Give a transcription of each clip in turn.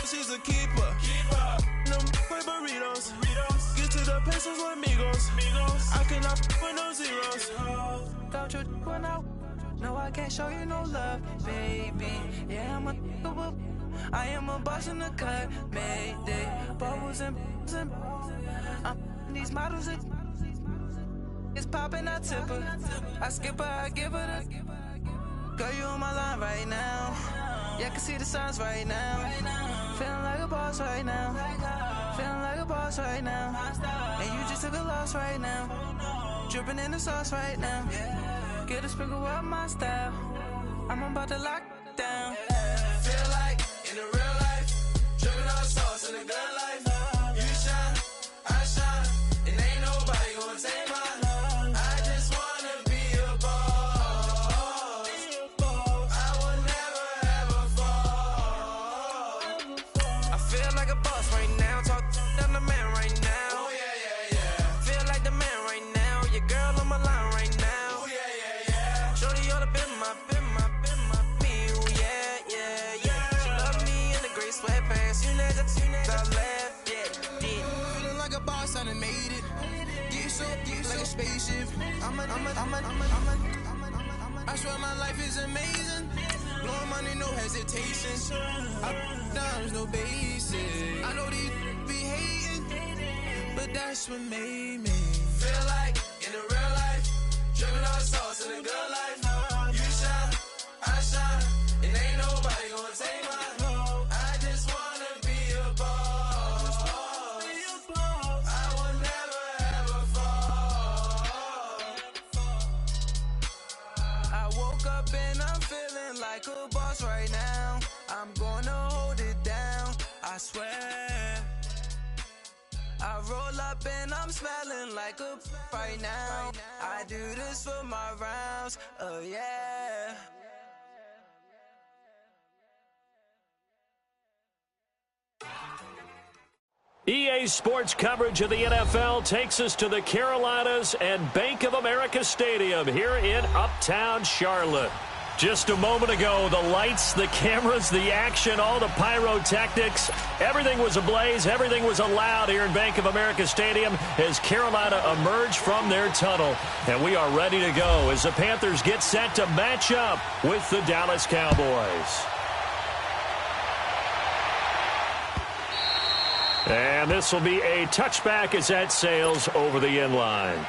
She's a keeper. No play burritos. Get to the pesos with amigos. I cannot with no zeros. Don't you run out? No, I can't show you no love, baby. Yeah, I am a boss in the cut, Mayday. Bubbles and these models it's popping, I tip her. I skip her, I give her the. Girl, you on my line right now. Yeah, I can see the signs right now. Feeling like a boss right now. Feeling like a boss right now. And you just took a loss right now. Dripping in the sauce right now. Get a sprinkle up my style. I'm about to lock down. Feel like in the real life, dripping on sauce in the good life. You shine, I shine, and ain't nobody gonna take my love. I just wanna be a boss. I will never ever fall. I feel like a boss right now. Talk down the man right now. Oh yeah. Feel like the man right now. Your girl on my line right now. Oh yeah. Shorty oughta been my me. Ooh, yeah. She love me in the gray sweatpants. You know that I left, yeah. Feeling like a boss, I done made it. Get so like a spaceship. I swear my life is amazing. Blowing money, no hesitation. There's no basic. I know these be hating, but that's what made me feel like in the real life, dripping on sauce in the good life. You shine, I shine, and ain't nobody gonna take my love. I just wanna be a boss. I will never ever fall. I woke up and I'm feeling like a boss right now. I'm gonna hold it down, I swear. I roll up and I'm smelling like a right now. I do this for my rounds, oh yeah. EA Sports coverage of the NFL takes us to the Carolinas and Bank of America Stadium here in Uptown Charlotte. Just a moment ago, the lights, the cameras, the action, all the pyrotechnics, everything was ablaze, everything was allowed here in Bank of America Stadium as Carolina emerged from their tunnel. And we are ready to go as the Panthers get set to match up with the Dallas Cowboys. And this will be a touchback as that sails over the end line.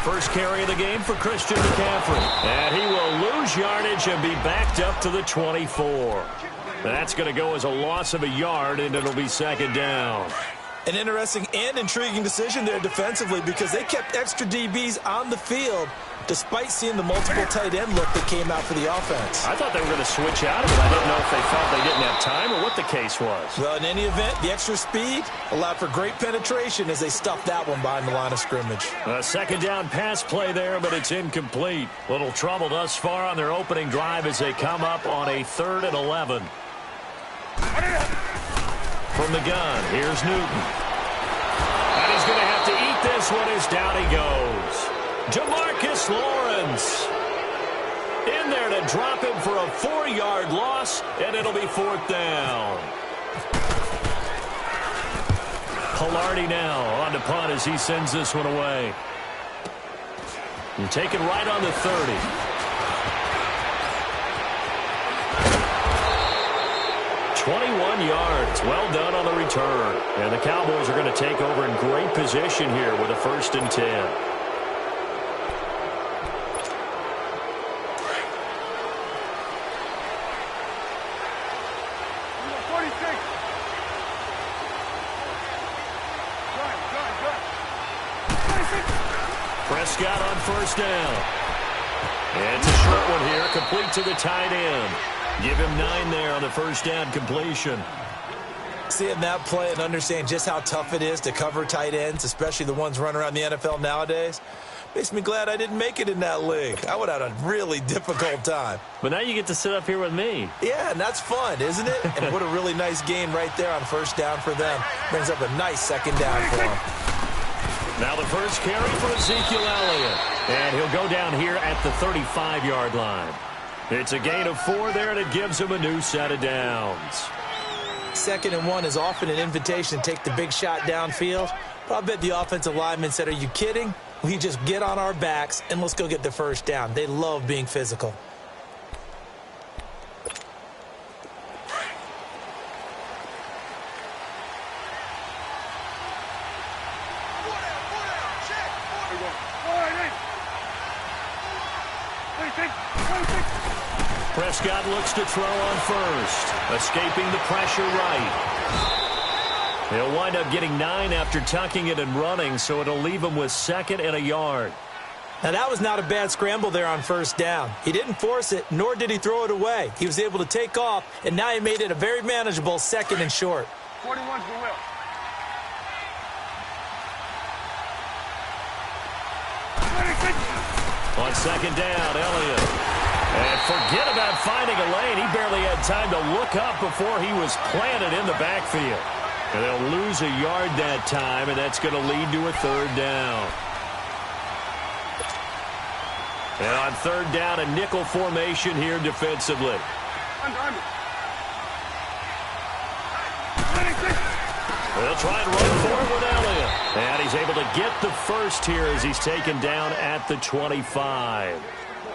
First carry of the game for Christian McCaffrey. And he will lose yardage and be backed up to the 24. That's going to go as a loss of a yard, and it'll be second down. An interesting and intriguing decision there defensively because they kept extra DBs on the field despite seeing the multiple tight end look that came out for the offense. I thought they were going to switch out of it. I didn't know if they felt they didn't have time or what the case was. Well, in any event, the extra speed allowed for great penetration as they stuffed that one behind the line of scrimmage. A second down pass play there, but it's incomplete. Little trouble thus far on their opening drive as they come up on a 3rd and 11. From the gun, here's Newton. And he's going to have to eat this one as down he goes. Jamarcus Lawrence in there to drop him for a 4-yard loss, and it'll be 4th down. Pilardi now on to punt as he sends this one away. And taken right on the 30. 21 yards. Well done on the return. And the Cowboys are going to take over in great position here with a 1st and 10. Prescott on 1st down. And it's a short one here, complete to the tight end. Give him 9 there on the 1st down completion. Seeing that play and understand just how tough it is to cover tight ends, especially the ones running around the NFL nowadays. Makes me glad I didn't make it in that league. I would have had a really difficult time. But now you get to sit up here with me. Yeah, and that's fun, isn't it? And what a really nice gain right there on first down for them. Brings up a nice second down for them. Now the first carry for Ezekiel Elliott. And he'll go down here at the 35-yard line. It's a gain of 4 there, and it gives him a new set of downs. 2nd and 1 is often an invitation to take the big shot downfield. But I bet the offensive lineman said, are you kidding? We just get on our backs and let's go get the first down. They love being physical. Prescott looks to throw on first, escaping the pressure right. He'll wind up getting 9 after tucking it and running, so it'll leave him with 2nd and a yard. Now, that was not a bad scramble there on first down. He didn't force it, nor did he throw it away. He was able to take off, and now he made it a very manageable 2nd and short. 41's the will. On 2nd down, Elliott. And forget about finding a lane. He barely had time to look up before he was planted in the backfield. And they'll lose a yard that time, and that's going to lead to a 3rd down. And on 3rd down, a nickel formation here defensively. Under. They'll try and run forward with Elliott. And he's able to get the first here as he's taken down at the 25.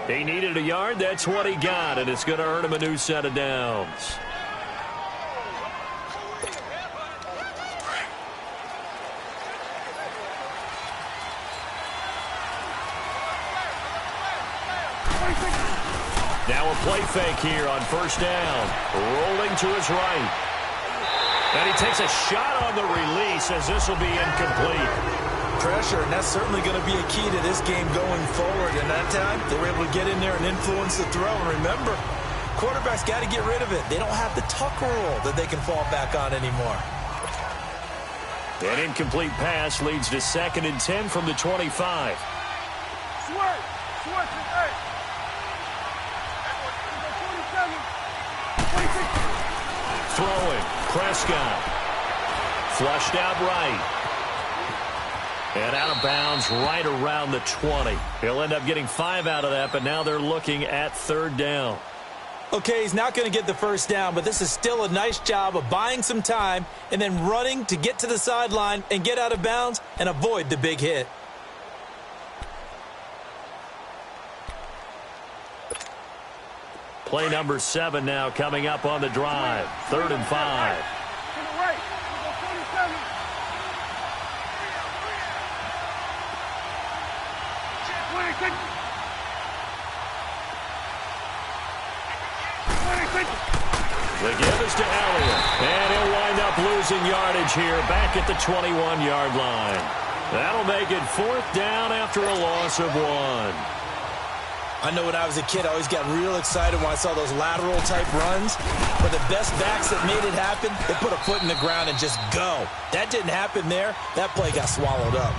He needed a yard. That's what he got, and it's going to earn him a new set of downs. Now a play fake here on first down. Rolling to his right. And he takes a shot on the release as this will be incomplete. Pressure, and that's certainly going to be a key to this game going forward. And that time, they were able to get in there and influence the throw. And remember, quarterbacks got to get rid of it. They don't have the tuck rule that they can fall back on anymore. An incomplete pass leads to 2nd and 10 from the 25. Swerve to 8. Throwing, Prescott. Flushed out right. And out of bounds right around the 20. He'll end up getting 5 out of that, but now they're looking at 3rd down. Okay, he's not going to get the first down, but this is still a nice job of buying some time and then running to get to the sideline and get out of bounds and avoid the big hit. Play number 7 now coming up on the drive. 3rd and 5. To the right. 47. The give is to Elliott. And he'll wind up losing yardage here back at the 21-yard line. That'll make it 4th down after a loss of 1. I know when I was a kid, I always got real excited when I saw those lateral-type runs. But the best backs that made it happen, they put a foot in the ground and just go. That didn't happen there. That play got swallowed up.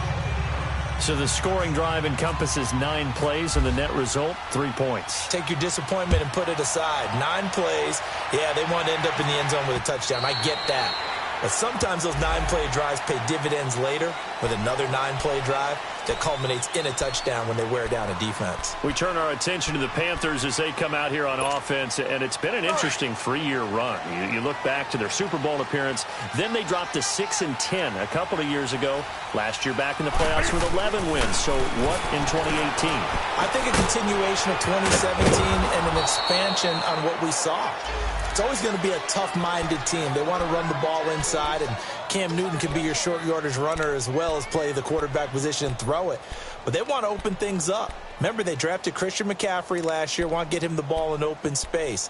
So the scoring drive encompasses 9 plays, and the net result, 3 points. Take your disappointment and put it aside. 9 plays. Yeah, they want to end up in the end zone with a touchdown. I get that. But sometimes those 9-play drives pay dividends later with another 9-play drive that culminates in a touchdown when they wear down a defense. We turn our attention to the Panthers as they come out here on offense, and it's been an interesting 3-year run. You look back to their Super Bowl appearance, then they dropped to 6-10 a couple of years ago. Last year back in the playoffs with 11 wins. So what in 2018? I think a continuation of 2017 and an expansion on what we saw. It's always going to be a tough-minded team. They want to run the ball inside, and Cam Newton can be your short yardage runner as well as play the quarterback position and throw it. But they want to open things up. Remember, they drafted Christian McCaffrey last year, want to get him the ball in open space.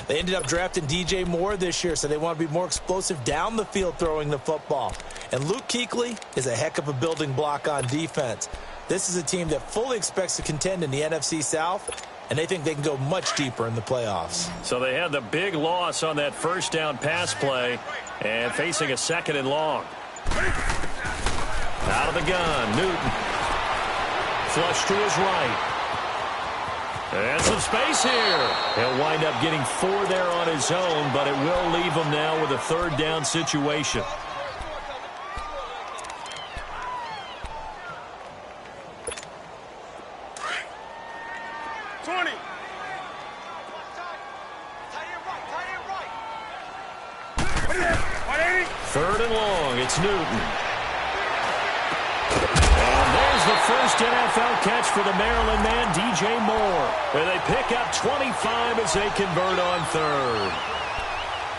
They ended up drafting DJ Moore this year, so they want to be more explosive down the field throwing the football. And Luke Kuechly is a heck of a building block on defense. This is a team that fully expects to contend in the NFC South, and they think they can go much deeper in the playoffs. So they had the big loss on that first down pass play and facing a 2nd and long. Out of the gun, Newton. flush to his right. And some space here. He'll wind up getting 4 there on his own, but it will leave him now with a third down situation. Third and long, it's Newton. And there's the first NFL catch for the Maryland man, DJ Moore. And they pick up 25 as they convert on third.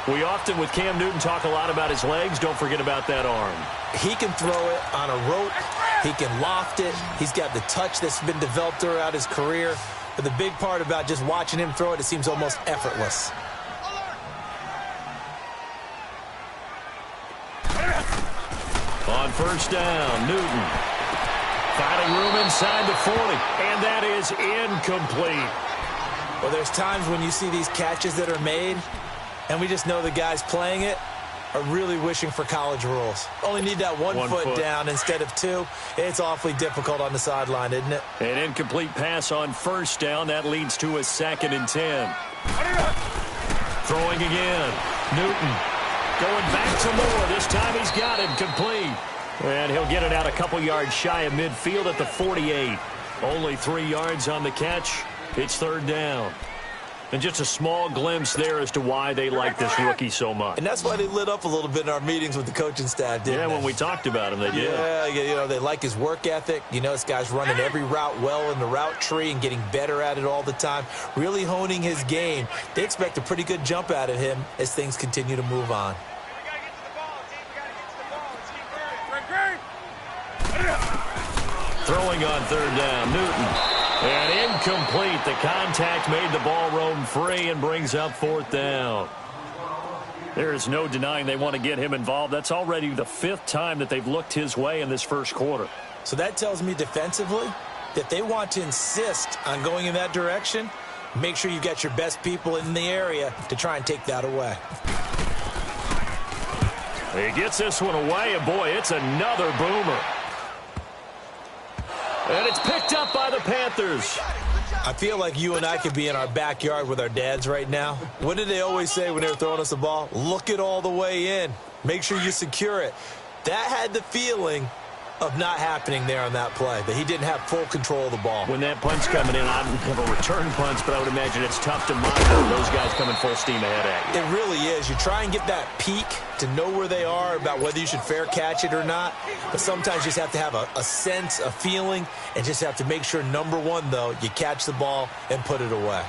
We often, with Cam Newton, talk a lot about his legs. Don't forget about that arm. He can throw it on a rope. He can loft it. He's got the touch that's been developed throughout his career. But the big part about just watching him throw it, it seems almost effortless. On first down, Newton. Finding room inside the 40. And that is incomplete. Well, there's times when you see these catches that are made, and we just know the guys playing it are really wishing for college rules. Only need that one foot down instead of 2. It's awfully difficult on the sideline, isn't it? An incomplete pass on first down. That leads to a 2nd and 10. Throwing again. Newton going back to Moore. This time he's got him complete. And he'll get it out a couple yards shy of midfield at the 48. Only 3 yards on the catch. It's third down. And just a small glimpse there as to why they like this rookie so much. And that's why they lit up a little bit in our meetings with the coaching staff, didn't they? Yeah, when we talked about him, they did. Yeah, you know, they like his work ethic. You know, this guy's running every route well in the route tree and getting better at it all the time, really honing his game. They expect a pretty good jump out of him as things continue to move on. Throwing on third down, Newton. And incomplete. The contact made the ball roam free and brings up fourth down. There is no denying they want to get him involved. That's already the 5th time that they've looked his way in this first quarter. So that tells me defensively that they want to insist on going in that direction. Make sure you've got your best people in the area to try and take that away. He gets this one away, and boy, it's another boomer. And it's picked up by the Panthers. I feel like you and I could be in our backyard with our dads right now. What did they always say when they were throwing us the ball? Look it all the way in. Make sure you secure it. That had the feeling of not happening there on that play, that he didn't have full control of the ball. When that punch coming in, I don't have a return punch, but I would imagine it's tough to monitor those guys coming full steam ahead at you. It really is. You try and get that peek to know where they are about whether you should fair catch it or not, but sometimes you just have to have a sense, a feeling, and just have to make sure, number one, though, you catch the ball and put it away.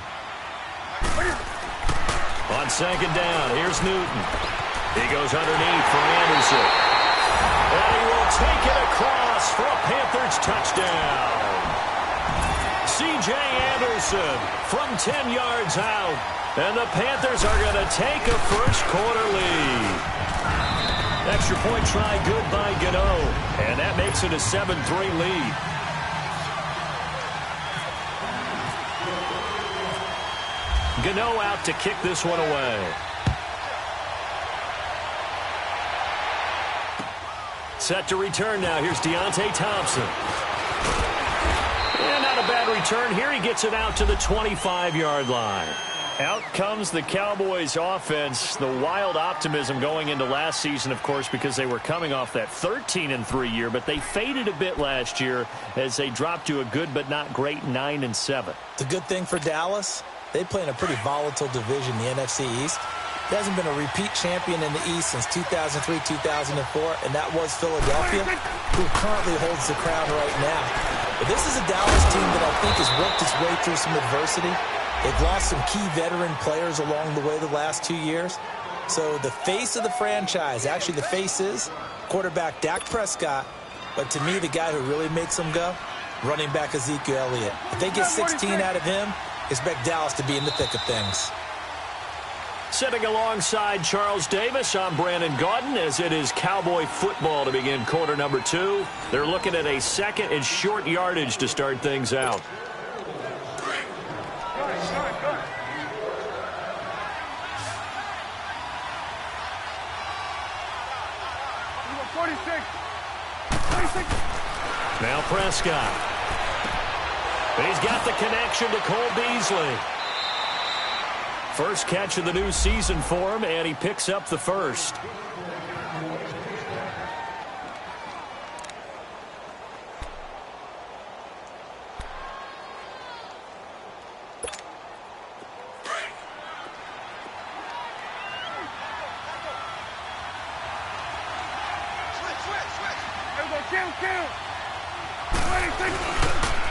On second down, here's Newton. He goes underneath for Anderson. And he will take it across for a Panthers touchdown. C.J. Anderson from 10 yards out. And the Panthers are going to take a first-quarter lead. Extra point try good by Gano. And that makes it a 7-3 lead. Gano out to kick this one away. Set to return now. Here's Deontay Thompson. And not a bad return here. He gets it out to the 25-yard line. Out comes the Cowboys offense. The wild optimism going into last season, of course, because they were coming off that 13-3 year, but they faded a bit last year as they dropped to a good but not great 9-7. The good thing for Dallas, they play in a pretty volatile division, the NFC East. There hasn't been a repeat champion in the East since 2003, 2004, and that was Philadelphia, who currently holds the crown right now. But this is a Dallas team that I think has worked its way through some adversity. They've lost some key veteran players along the way the last 2 years. So the face of the franchise, actually the face is quarterback Dak Prescott, but to me the guy who really makes them go, running back Ezekiel Elliott. If they get 16 out of him, expect Dallas to be in the thick of things. Sitting alongside Charles Davis, I'm Brandon Gaudin as it is Cowboy football to begin quarter number 2. They're looking at a second and short yardage to start things out. Now Prescott. He's got the connection to Cole Beasley. First catch of the new season for him, and he picks up the first.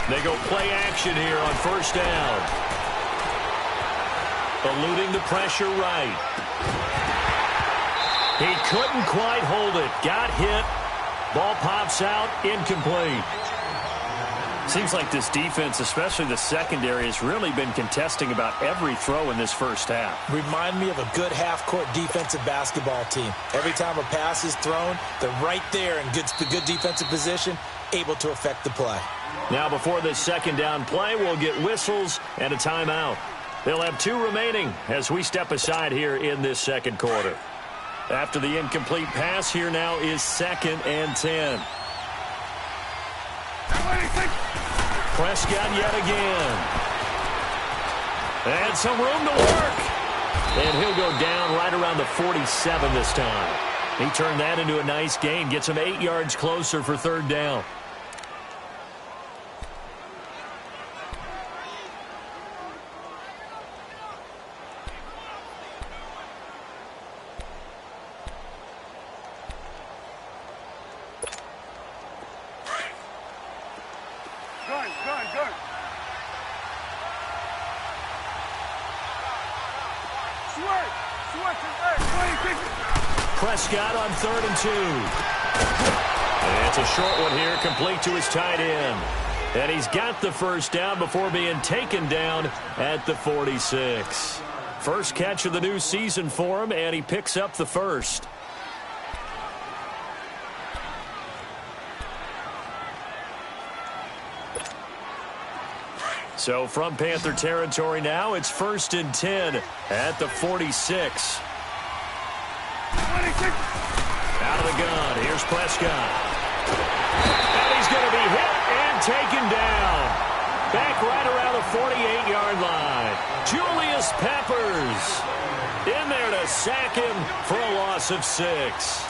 They go play action here on first down. Eluding the pressure right. He couldn't quite hold it. Got hit. Ball pops out. Incomplete. Seems like this defense, especially the secondary, has really been contesting about every throw in this first half. Remind me of a good half-court defensive basketball team. Every time a pass is thrown, they're right there in good defensive position, able to affect the play. Now before this second down play, we'll get whistles and a timeout. They'll have 2 remaining as we step aside here in this second quarter. After the incomplete pass, here now is 2nd and 10. Prescott yet again. And some room to work. And he'll go down right around the 47 this time. He turned that into a nice gain. Gets him 8 yards closer for 3rd down. Gun. Prescott on 3rd and 2. And it's a short one here, complete to his tight end. And he's got the first down before being taken down at the 46. First catch of the new season for him, and he picks up the first. So from Panther territory now, it's 1st and 10 at the 46. Out of the gun, here's Prescott. And he's going to be hit and taken down. Back right around the 48-yard line. Julius Peppers in there to sack him for a loss of 6.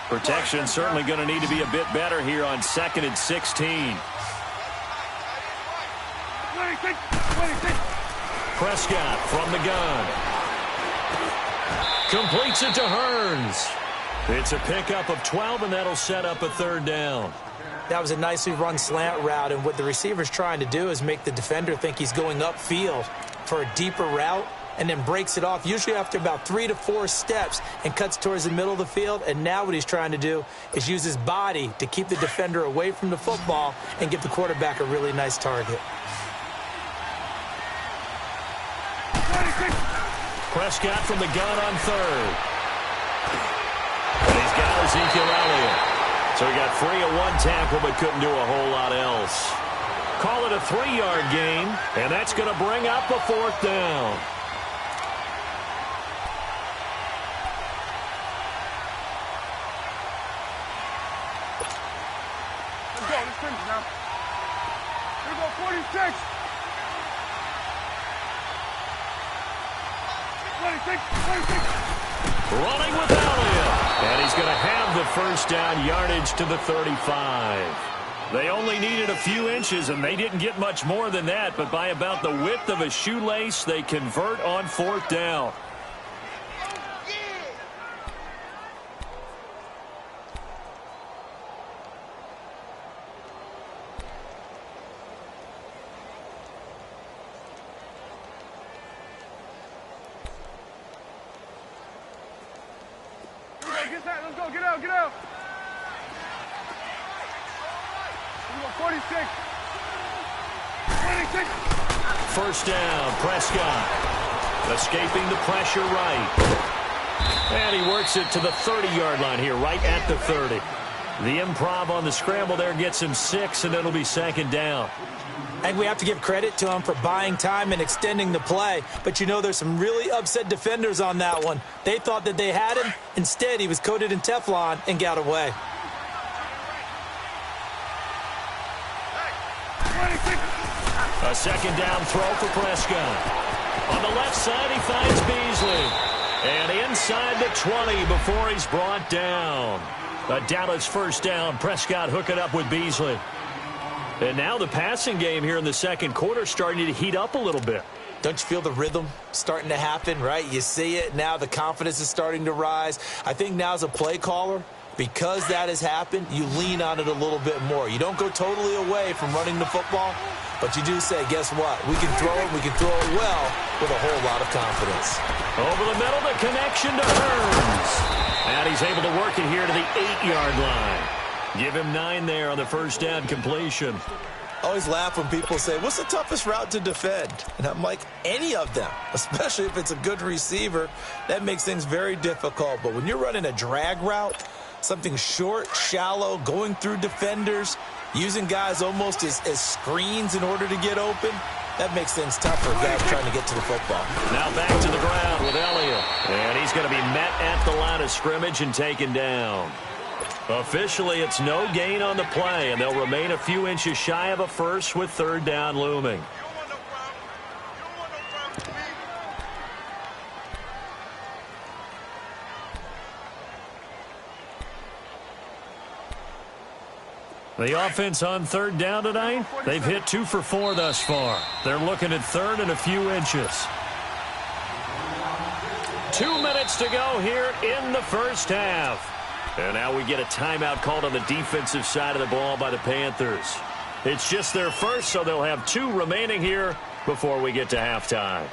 Protection certainly going to need to be a bit better here on 2nd and 16. Prescott from the gun. Completes it to Hearns. It's a pickup of 12, and that'll set up a 3rd down. That was a nicely run slant route, and what the receiver's trying to do is make the defender think he's going upfield for a deeper route, and then breaks it off, usually after about 3 to 4 steps, and cuts towards the middle of the field. And now what he's trying to do is use his body to keep the defender away from the football and give the quarterback a really nice target. Prescott from the gun on 3rd. And he's got Ezekiel Elliott. So he got free of 1 tackle but couldn't do a whole lot else. Call it a 3-yard gain, and that's going to bring up a 4th down. Let's finish now. Here we go, 46. 26. Running with Elliott. And he's going to have the first down, yardage to the 35. They only needed a few inches, and they didn't get much more than that. But by about the width of a shoelace, they convert on 4th down. Let's go, get out. 46. 26. First down, Prescott. Escaping the pressure right. And he works it to the 30-yard line here, right at the 30. The improv on the scramble there gets him 6, and it'll be 2nd down. I think we have to give credit to him for buying time and extending the play. But, there's some really upset defenders on that one. They thought that they had him. Instead, he was coated in Teflon and got away. A second down throw for Prescott. On the left side, he finds Beasley. And inside the 20 before he's brought down. A Dallas first down. Prescott hooking up with Beasley. And now the passing game here in the second quarter starting to heat up a little bit. Don't you feel the rhythm starting to happen, right? You see it now. The confidence is starting to rise. I think now as a play caller, because that has happened, you lean on it a little bit more. You don't go totally away from running the football, but you do say, guess what? We can throw it. We can throw it well with a whole lot of confidence. Over the middle, the connection to Hearns. And he's able to work it here to the 8-yard line. Give him 9 there on the first down completion. I always laugh when people say, what's the toughest route to defend? And I'm like, any of them, especially if it's a good receiver. That makes things very difficult. But when you're running a drag route, something short, shallow, going through defenders, using guys almost as screens in order to get open, that makes things tough for guys trying to get to the football. Now back to the ground with Elliott. And he's going to be met at the line of scrimmage and taken down. Officially, it's no gain on the play, and they'll remain a few inches shy of a first with third down looming. The offense on third down tonight, they've hit 2 for 4 thus far. They're looking at third and a few inches. 2 minutes to go here in the first half. And now we get a timeout called on the defensive side of the ball by the Panthers. It's just their first, so they'll have 2 remaining here before we get to halftime.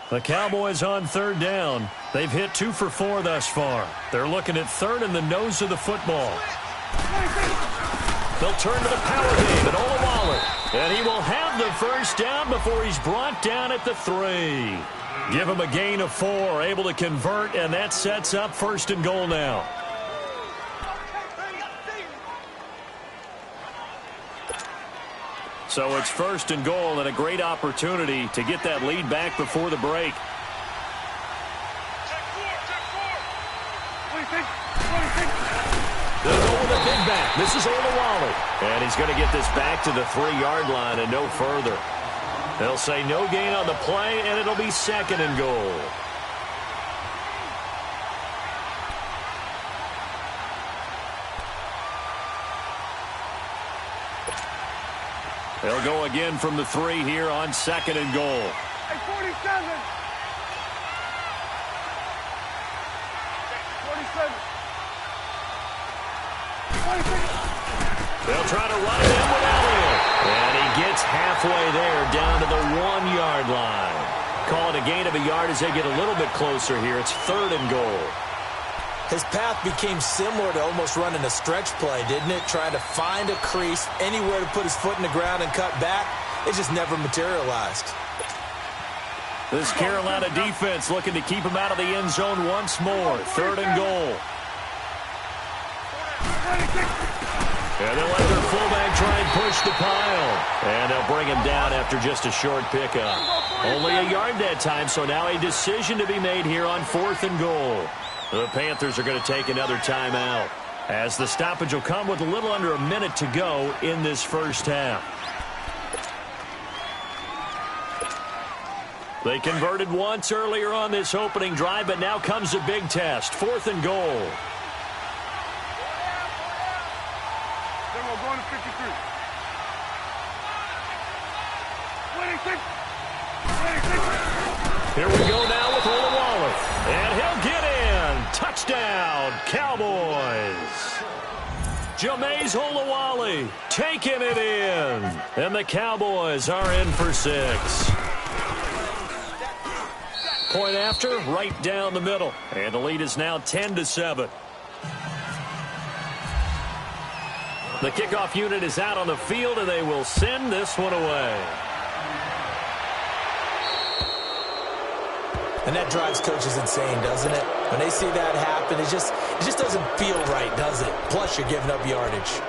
The Cowboys on third down. They've hit 2 for 4 thus far. They're looking at third in the nose of the football. They'll turn to the power game at Olawale. And he will have the first down before he's brought down at the 3. Give him a gain of 4, able to convert, and that sets up first and goal now. So it's first and goal and a great opportunity to get that lead back before the break. They'll go with a big back. This is Olawale. And he's going to get this back to the 3-yard line and no further. They'll say no gain on the play, and it'll be second and goal. They'll go again from the 3 here on second and goal. Hey, 47. 47. They'll try to run it in with Elliott. And he gets halfway there down to the 1-yard line. Call it a gain of a yard as they get a little bit closer here. It's third and goal. His path became similar to almost running a stretch play, didn't it? Trying to find a crease, anywhere to put his foot in the ground and cut back. It just never materialized. This Carolina defense looking to keep him out of the end zone once more. Third and goal. And they'll let their fullback try and push the pile. And they'll bring him down after just a short pickup. Only a yard that time, so now a decision to be made here on fourth and goal. The Panthers are going to take another timeout, as the stoppage will come with a little under a minute to go in this first half. They converted once earlier on this opening drive, but now comes a big test. Fourth and goal. Going to 53. 26. 26. Here we go now with Olawale. And he'll get in. Touchdown, Cowboys. Jameis Olawale taking it in. And the Cowboys are in for 6. Point after, right down the middle. And the lead is now 10-7. The kickoff unit is out on the field, and they will send this one away. And that drives coaches insane, doesn't it? When they see that happen, It just doesn't feel right, does it? Plus, you're giving up yardage.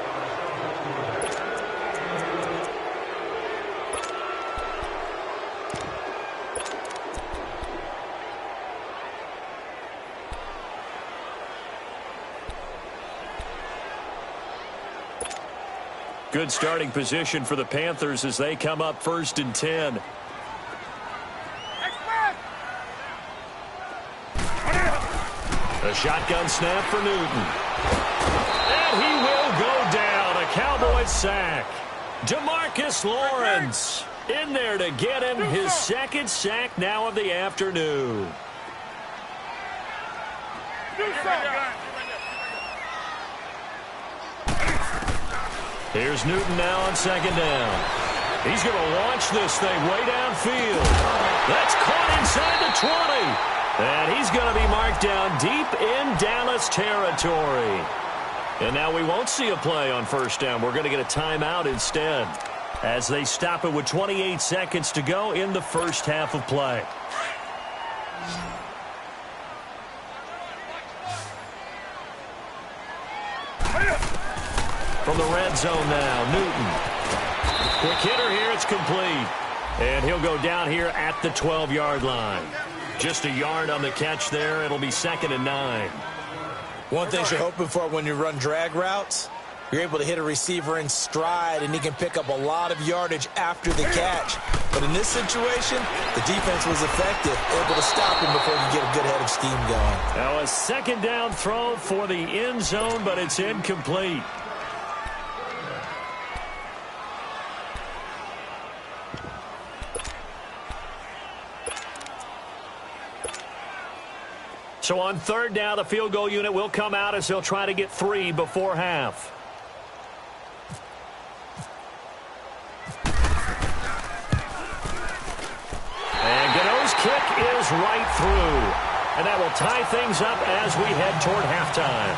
Good starting position for the Panthers as they come up 1st and 10. A shotgun snap for Newton. And he will go down. A Cowboys sack. DeMarcus Lawrence in there to get him his 2nd sack now of the afternoon. Here's Newton now on 2nd down. He's going to launch this thing way downfield. That's caught inside the 20. And he's going to be marked down deep in Dallas territory. And now we won't see a play on 1st down. We're going to get a timeout instead as they stop it with 28 seconds to go in the 1st half of play. From the red zone now, Newton. Quick hitter here, it's complete. And he'll go down here at the 12-yard line. Just a yard on the catch there. It'll be 2nd and 9. One thing you're hoping for when you run drag routes, you're able to hit a receiver in stride, and he can pick up a lot of yardage after the catch. But in this situation, the defense was effective, able to stop him before you get a good head of steam going. Now a 2nd down throw for the end zone, but it's incomplete. So on 3rd down, the field goal unit will come out as they'll try to get 3 before half. And Gano's kick is right through. And that will tie things up as we head toward halftime.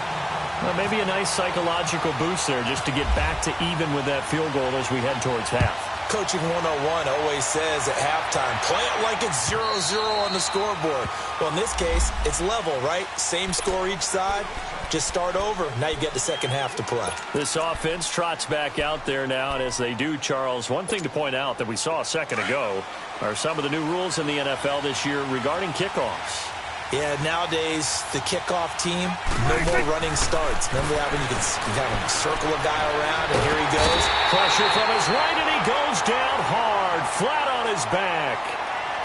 Well, maybe a nice psychological boost there just to get back to even with that field goal as we head towards half. Coaching 101 always says at halftime, play it like it's 0-0 on the scoreboard. Well, in this case, it's level, right? Same score each side. Just start over. Now you get the 2nd half to play. This offense trots back out there now, and as they do, Charles, one thing to point out that we saw a second ago are some of the new rules in the NFL this year regarding kickoffs. Yeah, nowadays, the kickoff team, no more running starts. Remember that when you can kind of circle a guy around, and here he goes. Pressure from his right, and he goes down hard, flat on his back.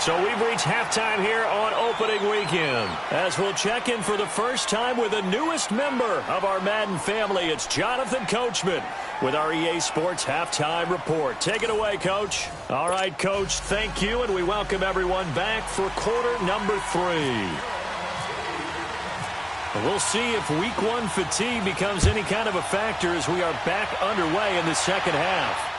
So we've reached halftime here on opening weekend. As we'll check in for the first time with the newest member of our Madden family, it's Jonathan Coachman with our EA Sports Halftime Report. Take it away, Coach. All right, Coach, thank you, and we welcome everyone back for quarter number 3. We'll see if week 1 fatigue becomes any kind of a factor as we are back underway in the 2nd half.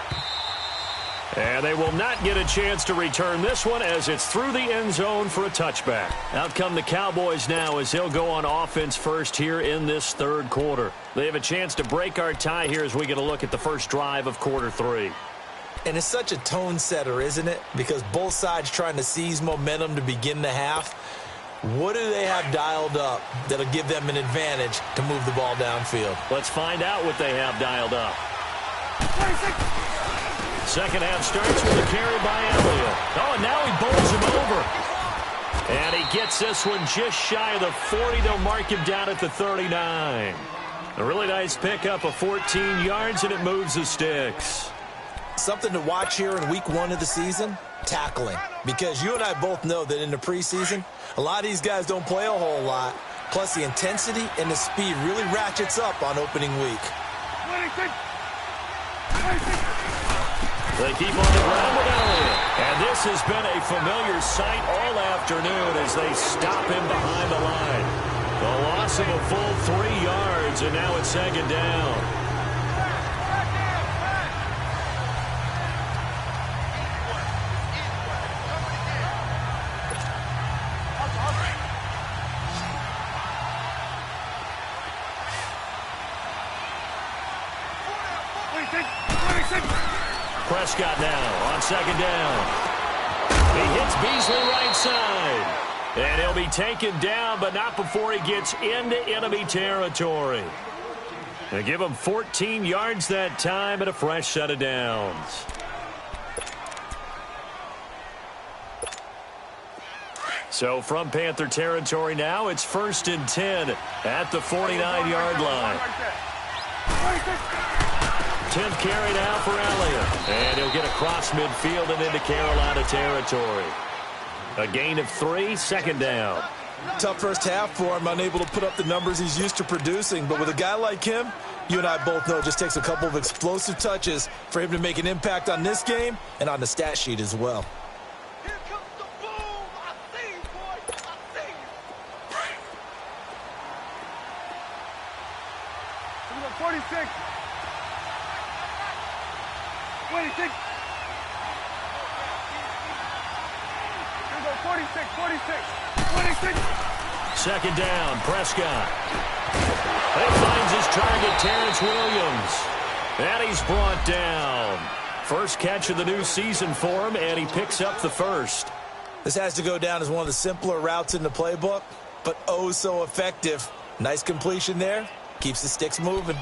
And they will not get a chance to return this one as it's through the end zone for a touchback. Out come the Cowboys now as they'll go on offense first here in this 3rd quarter. They have a chance to break our tie here as we get a look at the first drive of quarter 3. And it's such a tone setter, isn't it? Because both sides trying to seize momentum to begin the half. What do they have dialed up that'll give them an advantage to move the ball downfield? Let's find out what they have dialed up. 2nd half starts with a carry by Elliott. Oh, and now he bowls him over. And he gets this one just shy of the 40. They'll mark him down at the 39. A really nice pickup of 14 yards, and it moves the sticks. Something to watch here in week 1 of the season, tackling. Because you and I both know that in the preseason, a lot of these guys don't play a whole lot. Plus, the intensity and the speed really ratchets up on opening week. They keep on the ground with Elliott. And this has been a familiar sight all afternoon as they stop him behind the line. The loss of a full 3 yards, and now it's 2nd down. Prescott now on 2nd down. He hits Beasley right side. And he'll be taken down, but not before he gets into enemy territory. They give him 14 yards that time and a fresh set of downs. So from Panther territory now, it's 1st and 10 at the 49-yard line. 10th carry now for Elliott. And he'll get across midfield and into Carolina territory. A gain of 3, 2nd down. Tough first half for him, unable to put up the numbers he's used to producing. But with a guy like him, you and I both know it just takes a couple of explosive touches for him to make an impact on this game and on the stat sheet as well. Here comes the boom. I see you, boy. I see you. Here we go, 46. 26. Here we go, 46, 46, 26. 2nd down, Prescott. He finds his target, Terrence Williams. And he's brought down. First catch of the new season for him, and he picks up the first. This has to go down as one of the simpler routes in the playbook, but oh so effective. Nice completion there. Keeps the sticks moving.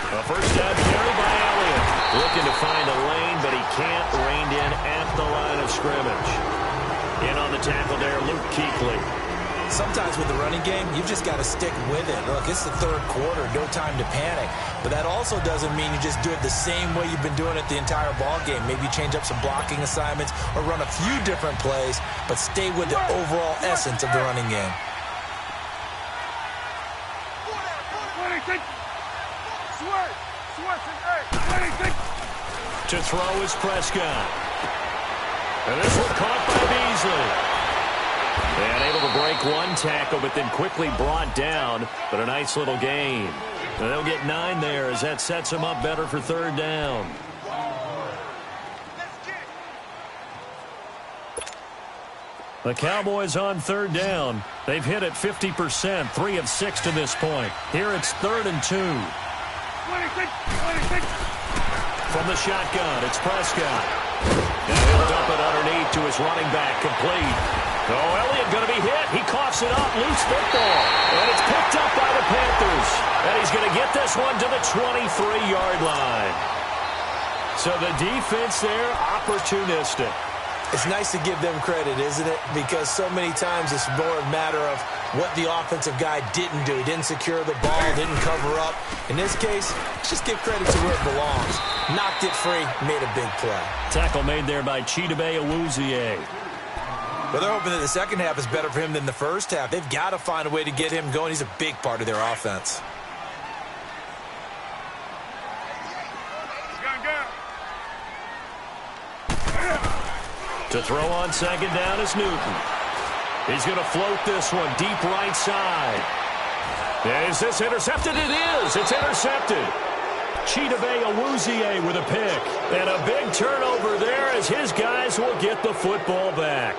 A first down carry by Elliott. Looking to find a lane, but he can't. Reined in at the line of scrimmage. In on the tackle there, Luke Kuechly. Sometimes with the running game, you've just got to stick with it. Look, it's the 3rd quarter, no time to panic. But that also doesn't mean you just do it the same way you've been doing it the entire ball game. Maybe change up some blocking assignments or run a few different plays, but stay with the overall essence of the running game. 26. To throw is Prescott. And this one caught by Beasley. And able to break one tackle, but then quickly brought down. But a nice little gain. And they'll get 9 there as that sets them up better for 3rd down. The Cowboys on 3rd down. They've hit it 50%, 3 of 6 to this point. Here it's 3rd and 2. 26. From the shotgun, it's Prescott. And he'll dump it underneath to his running back, complete. Oh, Elliott going to be hit. He coughs it up, loose football. And it's picked up by the Panthers. And he's going to get this one to the 23-yard line. So the defense there, opportunistic. It's nice to give them credit, isn't it? Because so many times it's more a matter of what the offensive guy didn't do. He didn't secure the ball, didn't cover up. In this case, let's just give credit to where it belongs. Knocked it free, made a big play. Tackle made there by Chidobe Awuzie. But they're hoping that the second half is better for him than the first half. They've got to find a way to get him going. He's a big part of their offense. To throw on 2nd down is Newton. He's going to float this one deep right side. Is this intercepted? It is. It's intercepted. Chidobe Awuzie with a pick. And a big turnover there as his guys will get the football back.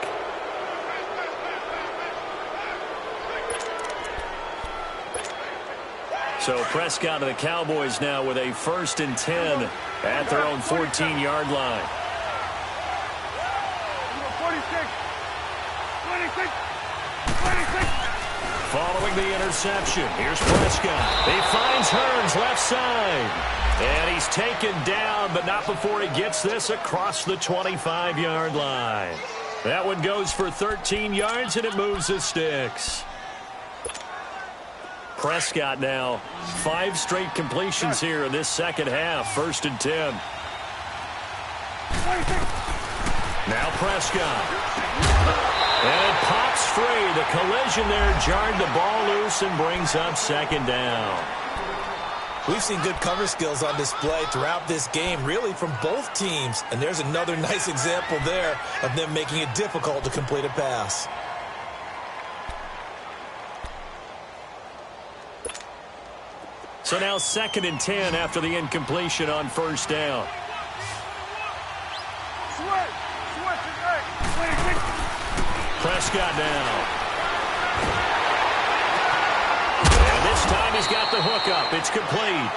So Prescott and the Cowboys now with a 1st and 10 at their own 14-yard line. 26. Following the interception, here's Prescott. He finds Hearns left side. And he's taken down, but not before he gets this across the 25-yard line. That one goes for 13 yards, and it moves the sticks. Prescott now, 5 straight completions here in this second half. 1st and 10. Now Prescott. And it pops free. The collision there jarred the ball loose and brings up 2nd down. We've seen good cover skills on display throughout this game, really from both teams. And there's another nice example there of them making it difficult to complete a pass. So now 2nd and 10 after the incompletion on 1st down. Prescott down. And this time he's got the hook up. It's complete.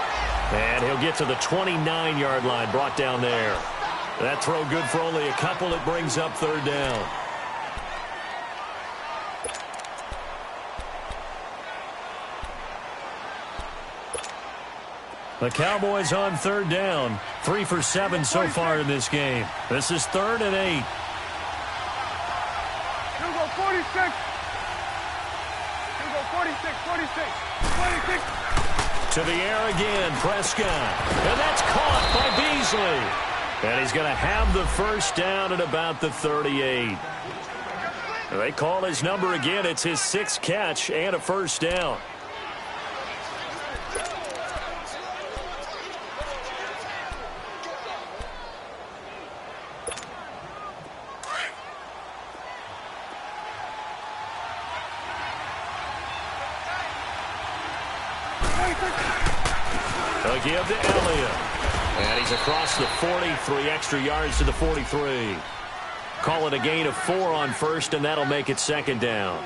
And he'll get to the 29-yard line, brought down there. That throw good for only a couple. It brings up third down. The Cowboys on third down. 3 for 7 so far in this game. This is 3rd and 8. You go 46. You go 46, 46, 46. To the air again, Prescott. And that's caught by Beasley. And he's going to have the first down at about the 38. They call his number again. It's his 6th catch and a first down. They'll give to Elliott. And he's across the 40, 3 extra yards to the 43. Call it a gain of 4 on first, and that'll make it 2nd down.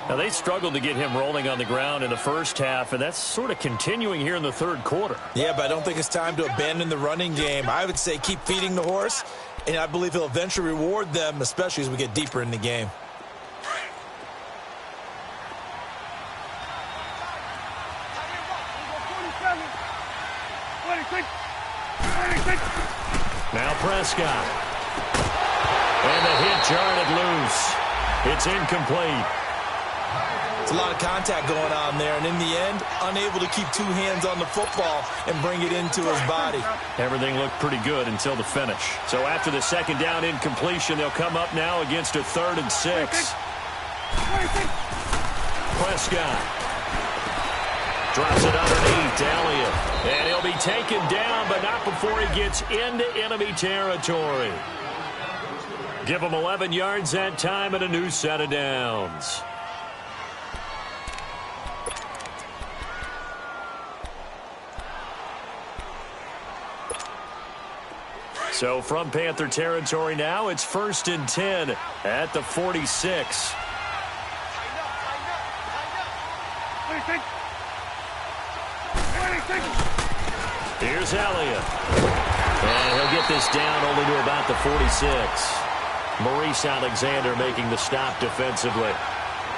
Now, they struggled to get him rolling on the ground in the first half, and that's sort of continuing here in the 3rd quarter. Yeah, but I don't think it's time to abandon the running game. I would say keep feeding the horse, and I believe he'll eventually reward them, especially as we get deeper in the game. Now Prescott. And the hit jarred it loose. It's incomplete. It's a lot of contact going on there, and in the end, unable to keep 2 hands on the football and bring it into his body. Everything looked pretty good until the finish. So after the 2nd down incompletion, they'll come up now against a 3rd and 6. Prescott drops it underneath to Elliott. And he'll be taken down, but not before he gets into enemy territory. Give him 11 yards that time and a new set of downs. So from Panther territory now, it's 1st and 10 at the 46. Here's Elliott. And he'll get this down only to about the 46. Maurice Alexander making the stop defensively.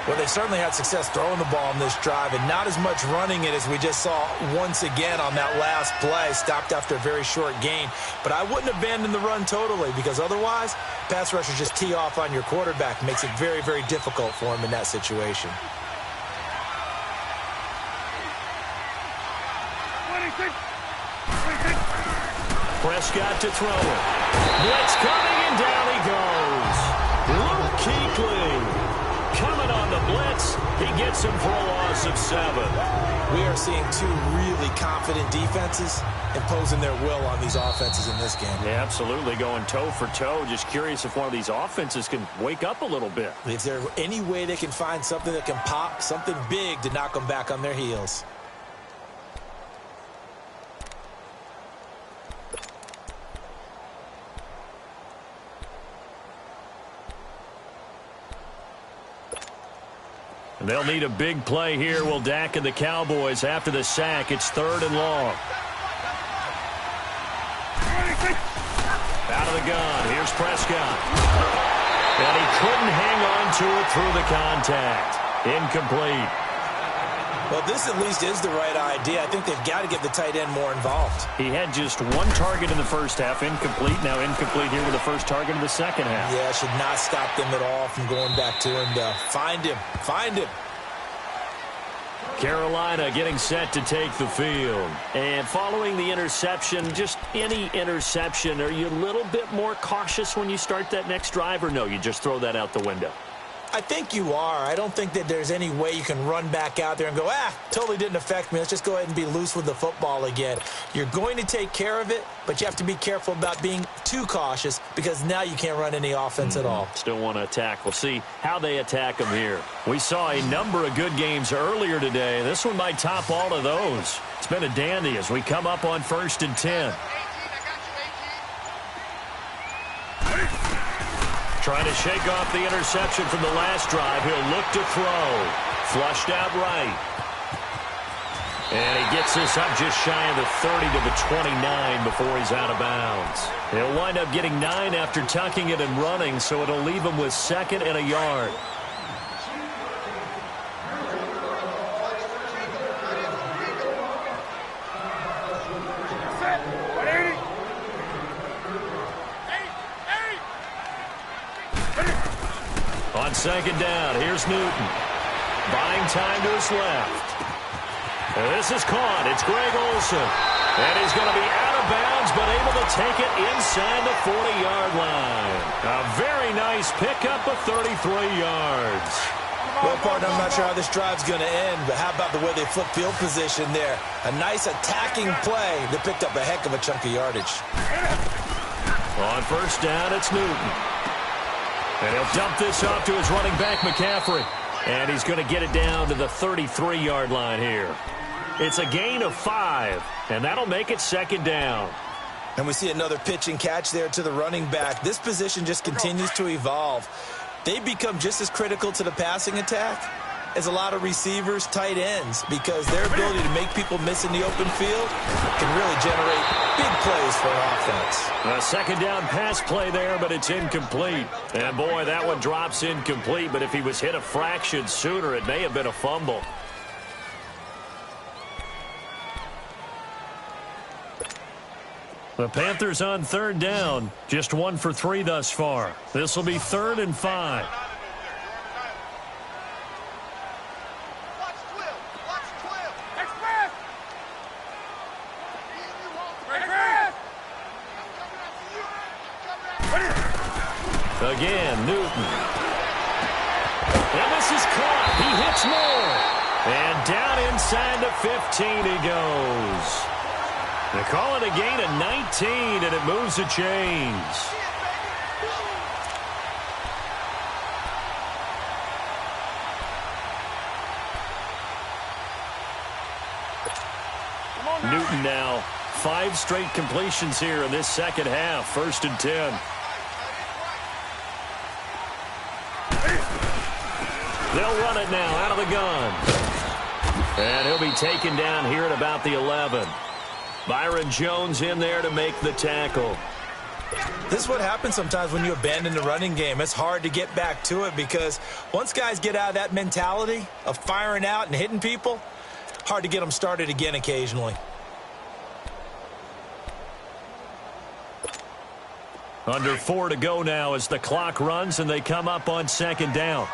Well, they certainly had success throwing the ball in this drive and not as much running it as we just saw once again on that last play. Stopped after a very short gain. But I wouldn't abandon the run totally because otherwise, pass rushers just tee off on your quarterback. Makes it very, very difficult for him in that situation. Prescott to throw it. Blitz coming, and down he goes. Luke Kuechly coming on the blitz. He gets him for a loss of 7. We are seeing 2 really confident defenses imposing their will on these offenses in this game. Yeah, absolutely, going toe for toe. Just curious if one of these offenses can wake up a little bit. Is there any way they can find something that can pop, something big to knock them back on their heels? They'll need a big play here. Will Dak and the Cowboys after the sack. It's 3rd and long. Out of the gun. Here's Prescott. And he couldn't hang on to it through the contact. Incomplete. Well, this at least is the right idea. I think they've got to get the tight end more involved. He had just 1 target in the first half. Incomplete. Now incomplete here with the first target in the second half. Yeah, should not stop them at all from going back to him to find him. Find him. Carolina getting set to take the field. And following the interception, just any interception, are you a little bit more cautious when you start that next drive, or no, you just throw that out the window? I think you are. I don't think that there's any way you can run back out there and go, totally didn't affect me. Let's just go ahead and be loose with the football again. You're going to take care of it, but you have to be careful about being too cautious because now you can't run any offense at all. Still want to attack. We'll see how they attack them here. We saw a number of good games earlier today. This one might top all of those. It's been a dandy as we come up on 1st and 10. Trying to shake off the interception from the last drive. He'll look to throw. Flushed out right. And he gets this up just shy of the 30 to the 29 before he's out of bounds. He'll wind up getting 9 after tucking it and running, so it'll leave him with 2nd and a yard. On 2nd down, here's Newton. Buying time to his left. This is caught. It's Greg Olsen. And he's going to be out of bounds, but able to take it inside the 40-yard line. A very nice pickup of 33 yards. Well, partner, I'm not sure how this drive's going to end, but how about the way they flip field position there? A nice attacking play that picked up a heck of a chunk of yardage. On 1st down, it's Newton. And he'll dump this off to his running back, McCaffrey. And he's going to get it down to the 33-yard line here. It's a gain of 5, and that'll make it 2nd down. And we see another pitch and catch there to the running back. This position just continues to evolve. They become just as critical to the passing attack as a lot of receivers, tight ends, because their ability to make people miss in the open field can really generate big plays for an offense. A 2nd down pass play there, but it's incomplete. And boy, that one drops incomplete, but if he was hit a fraction sooner, it may have been a fumble. The Panthers on 3rd down, just 1 for 3 thus far. This will be 3rd and 5. Again, Newton. And this is caught. He hits more. And down inside the 15 he goes. They call it a gain of 19, and it moves the chains. Newton now, 5 straight completions here in this 2nd half. 1st and 10. They'll run it now out of the gun. And he'll be taken down here at about the 11. Byron Jones in there to make the tackle. This is what happens sometimes when you abandon the running game. It's hard to get back to it because once guys get out of that mentality of firing out and hitting people, hard to get them started again occasionally. Under 4 to go now as the clock runs and they come up on 2nd down.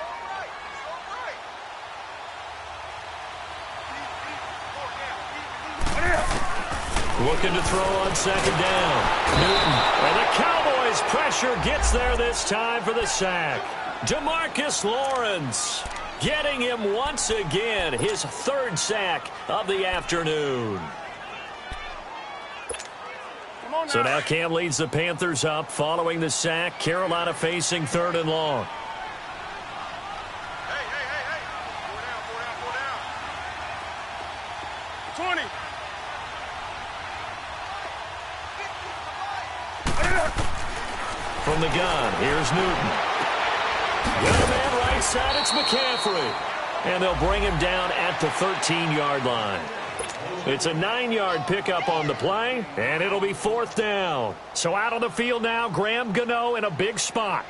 Looking to throw on 2nd down. Newton. And the Cowboys pressure gets there this time for the sack. DeMarcus Lawrence getting him once again, his 3rd sack of the afternoon. So now Cam leads the Panthers up following the sack. Carolina facing 3rd and long. From the gun, here's Newton. Got a man right side, it's McCaffrey. And they'll bring him down at the 13-yard line. It's a 9-yard pickup on the play, and it'll be 4th down. So out on the field now, Graham Gano in a big spot.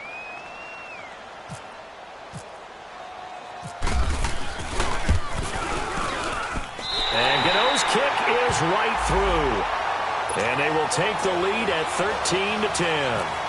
And Gano's kick is right through. And they will take the lead at 13-10.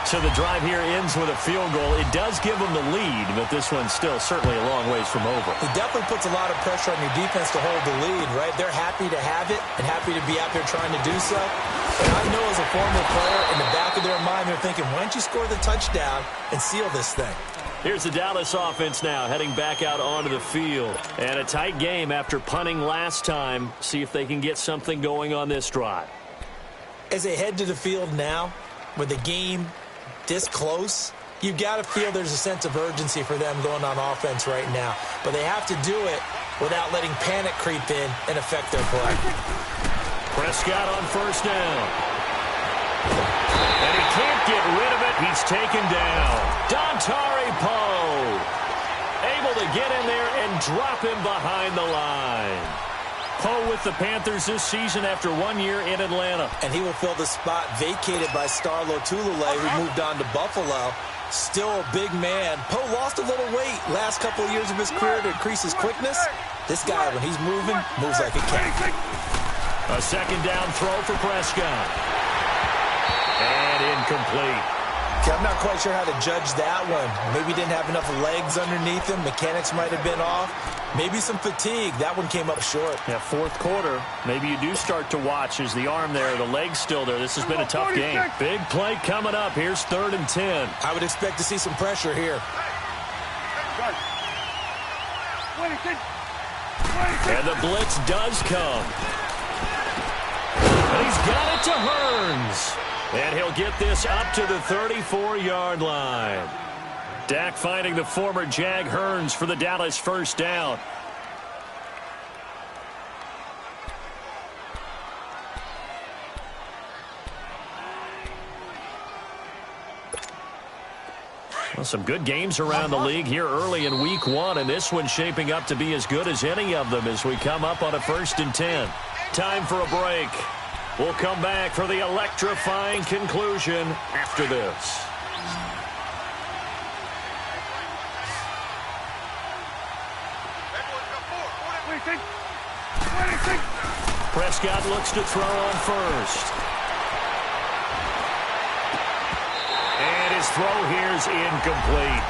So the drive here ends with a field goal. It does give them the lead, but this one's still certainly a long ways from over. It definitely puts a lot of pressure on your defense to hold the lead, right? They're happy to have it and happy to be out there trying to do so. And I know as a former player, in the back of their mind, they're thinking, why don't you score the touchdown and seal this thing? Here's the Dallas offense now heading back out onto the field. And a tight game after punting last time. See if they can get something going on this drive. As they head to the field now, with the game this close, you've got to feel there's a sense of urgency for them going on offense right now. But they have to do it without letting panic creep in and affect their play. Prescott on 1st down. And he can't get rid of it. He's taken down. Dontari Poe able to get in there and drop him behind the line. Poe with the Panthers this season after 1 year in Atlanta. And he will fill the spot vacated by Starlo Tulule, who moved on to Buffalo. Still a big man. Poe lost a little weight last couple of years of his career to increase his quickness. This guy, when he's moving, moves like a cat. A second down throw for Prescott. And incomplete. Okay, I'm not quite sure how to judge that one. Maybe he didn't have enough legs underneath him. Mechanics might have been off. Maybe some fatigue. That one came up short. Yeah, fourth quarter. Maybe you do start to watch as the arm there, the leg's still there. This has been a tough game. Big play coming up. Here's 3rd and 10. I would expect to see some pressure here. And the blitz does come. And he's got it to Hearns. And he'll get this up to the 34-yard line. Dak finding the former Jag Hearns for the Dallas first down. Well, some good games around the league here early in week 1, and this one's shaping up to be as good as any of them as we come up on a 1st and 10. Time for a break. We'll come back for the electrifying conclusion after this. Prescott looks to throw on first. And his throw here is incomplete.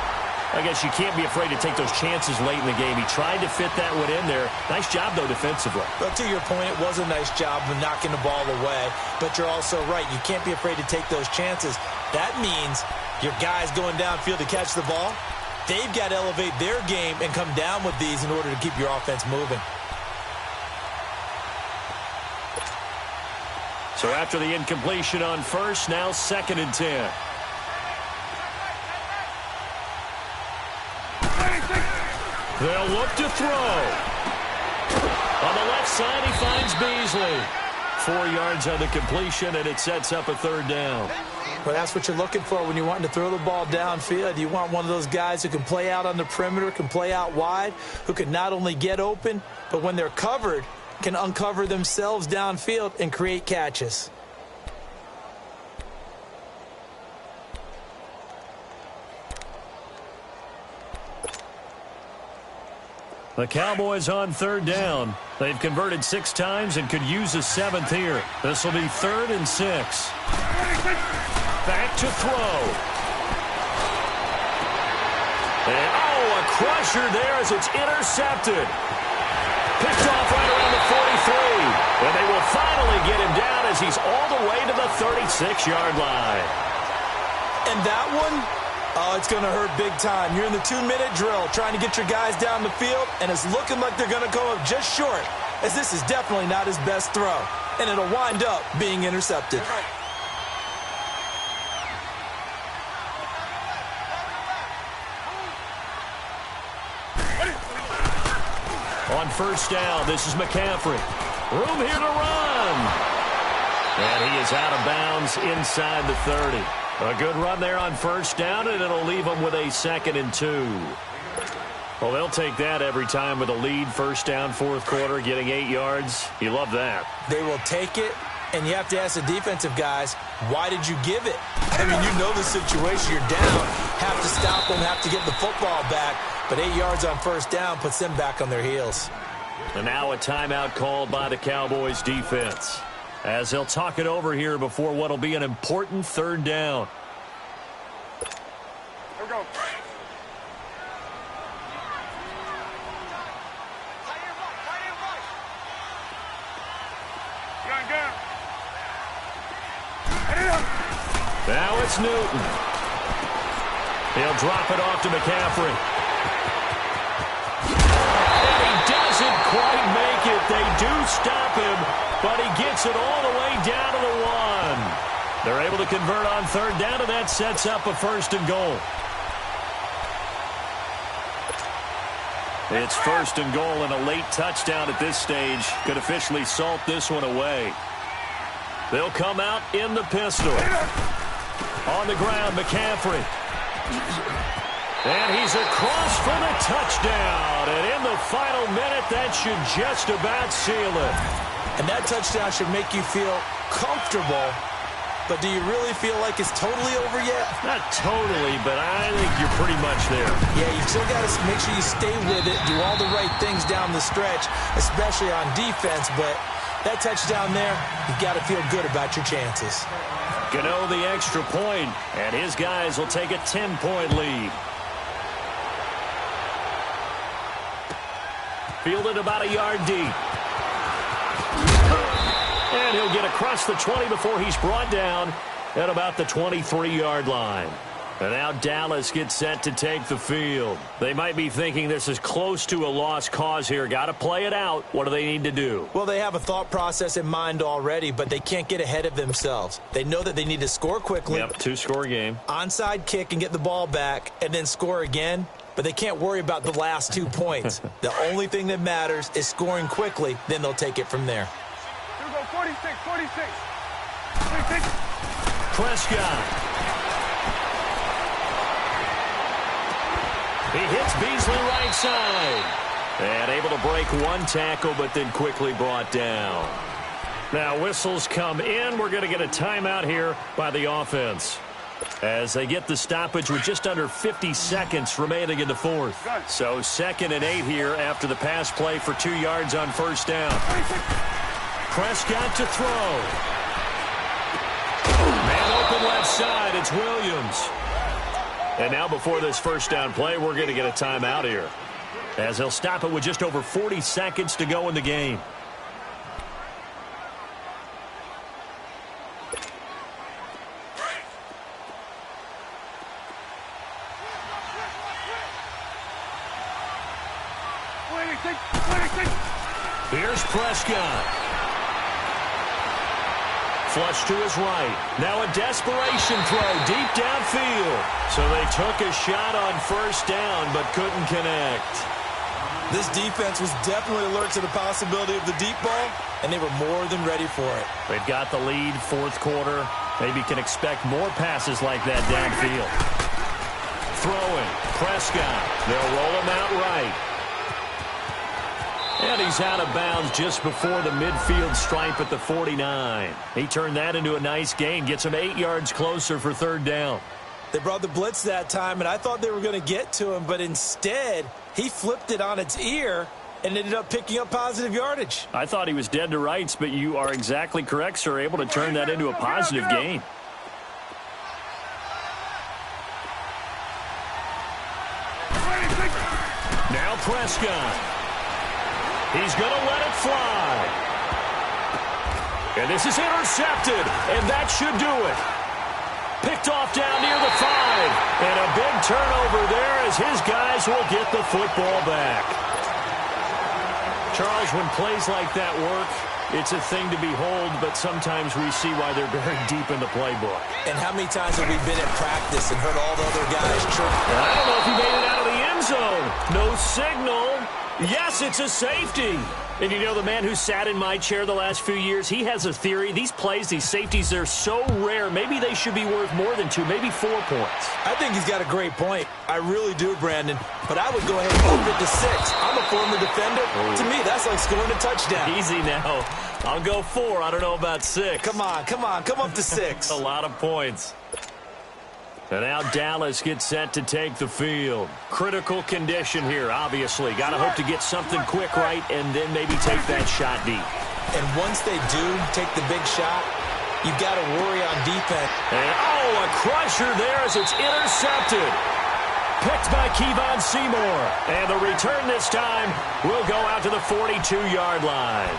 I guess you can't be afraid to take those chances late in the game. He tried to fit that one in there. Nice job, though, defensively. But to your point, it was a nice job of knocking the ball away. But you're also right. You can't be afraid to take those chances. That means your guys going downfield to catch the ball, they've got to elevate their game and come down with these in order to keep your offense moving. So after the incompletion on first, now 2nd and 10. They'll look to throw. On the left side, he finds Beasley. 4 yards on the completion, and it sets up a 3rd down. Well, that's what you're looking for when you're wanting to throw the ball downfield. You want one of those guys who can play out on the perimeter, can play out wide, who can not only get open, but when they're covered, can uncover themselves downfield and create catches. The Cowboys on 3rd down. They've converted 6 times and could use a 7th here. This will be 3rd and 6. Back to throw. And, a crusher there as it's intercepted. Picked off right around the 43. And they will finally get him down as he's all the way to the 36-yard line. And that one, it's going to hurt big time. You're in the 2-minute drill trying to get your guys down the field, and it's looking like they're going to come up just short, as this is definitely not his best throw. And it'll wind up being intercepted. On first down, this is McCaffrey. Room here to run. And he is out of bounds inside the 30. A good run there on first down, and it'll leave them with a 2nd and 2. Well, they'll take that every time with a lead. First down, 4th quarter, getting 8 yards. You love that. They will take it, and you have to ask the defensive guys, why did you give it? I mean, you know the situation. You're down. Have to stop them, have to get the football back. But 8 yards on first down puts them back on their heels. And now a timeout called by the Cowboys defense, as they'll talk it over here before what will be an important 3rd down. Here we go. Now it's Newton. He'll drop it off to McCaffrey. And he doesn't quite make it. They do stop him, but he gets it all the way down to the 1. They're able to convert on 3rd down, and that sets up a 1st and goal. It's 1st and goal, and a late touchdown at this stage could officially salt this one away. They'll come out in the pistol. On the ground, McCaffrey. And he's across for the touchdown. And in the final minute, that should just about seal it. And that touchdown should make you feel comfortable. But do you really feel like it's totally over yet? Not totally, but I think you're pretty much there. Yeah, you still got to make sure you stay with it, do all the right things down the stretch, especially on defense. But that touchdown there, you've got to feel good about your chances. Gano the extra point, and his guys will take a 10-point lead. Fielded about a yard deep. And he'll get across the 20 before he's brought down at about the 23-yard line. And now Dallas gets set to take the field. They might be thinking this is close to a lost cause here. Got to play it out. What do they need to do? Well, they have a thought process in mind already, but they can't get ahead of themselves. They know that they need to score quickly. Yep, two-score game. Onside kick and get the ball back and then score again. But they can't worry about the last 2 points. The only thing that matters is scoring quickly. Then they'll take it from there. 46. Prescott. He hits Beasley right side. And able to break one tackle, but then quickly brought down. Now whistles come in. We're going to get a timeout here by the offense, as they get the stoppage with just under 50 seconds remaining in the fourth. So 2nd and 8 here after the pass play for 2 yards on first down. Prescott to throw. Man open left side. It's Williams. And now before this first down play, we're going to get a timeout here, as they'll stop it with just over 40 seconds to go in the game. Here's Prescott. Flush to his right. Now a desperation throw deep downfield. So they took a shot on first down but couldn't connect. This defense was definitely alert to the possibility of the deep ball, and they were more than ready for it. They've got the lead, fourth quarter. Maybe can expect more passes like that downfield. Throwing. Prescott. They'll roll him out right. And he's out of bounds just before the midfield stripe at the 49. He turned that into a nice gain. Gets him 8 yards closer for third down. They brought the blitz that time, and I thought they were going to get to him, but instead he flipped it on its ear and ended up picking up positive yardage. I thought he was dead to rights, but you are exactly correct, sir. Able to turn that into a positive gain. Now Prescott. He's going to let it fly. And this is intercepted, and that should do it. Picked off down near the 5. And a big turnover there as his guys will get the football back. Charles, when plays like that work, it's a thing to behold, but sometimes we see why they're very deep in the playbook. And how many times have we been at practice and heard all the other guys chirp? I don't know if he made it out of the end zone. No signal. Yes, it's a safety. And you know, the man who sat in my chair the last few years, he has a theory. These plays, these safeties, they're so rare. Maybe they should be worth more than 2, maybe 4 points. I think he's got a great point. I really do, Brandon. But I would go ahead and bump it to 6. I'm a former defender. To me, that's like scoring a touchdown. Easy now. I'll go 4. I don't know about 6. Come on. Come up to 6. A lot of points. And now Dallas gets set to take the field. Critical condition here, obviously. Got to hope to get something quick right and then maybe take that shot deep. And once they do take the big shot, you've got to worry on defense. And, a crusher there as it's intercepted. Picked by Kevon Seymour. And the return this time will go out to the 42-yard line.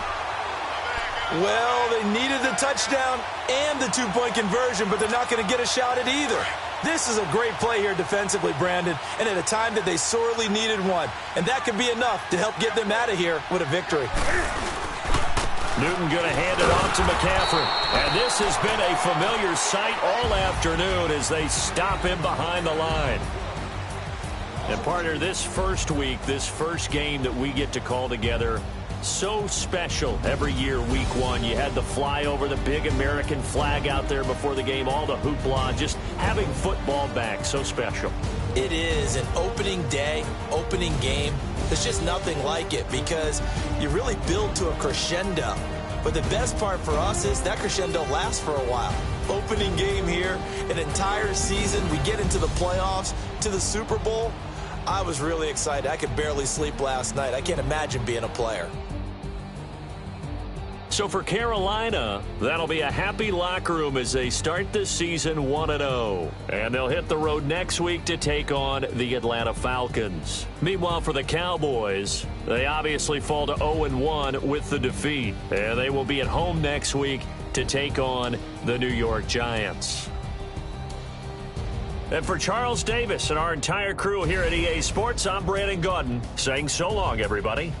Well, they needed the touchdown and the 2-point conversion, but they're not going to get a shot at either. This is a great play here defensively, Brandon, and at a time that they sorely needed one. And that could be enough to help get them out of here with a victory. Newton going to hand it off to McCaffrey. And this has been a familiar sight all afternoon as they stop him behind the line. And partner, this first week, this first game that we get to call together, so special every year, week one. You had the flyover, the big American flag out there before the game, all the hoopla, just having football back, so special. It is an opening day, opening game. There's just nothing like it because you really build to a crescendo. But the best part for us is that crescendo lasts for a while. Opening game here, an entire season. We get into the playoffs, to the Super Bowl. I was really excited. I could barely sleep last night. I can't imagine being a player. So for Carolina, that'll be a happy locker room as they start this season 1-0. And they'll hit the road next week to take on the Atlanta Falcons. Meanwhile, for the Cowboys, they obviously fall to 0-1 with the defeat. And they will be at home next week to take on the New York Giants. And for Charles Davis and our entire crew here at EA Sports, I'm Brandon Gaudin saying so long, everybody.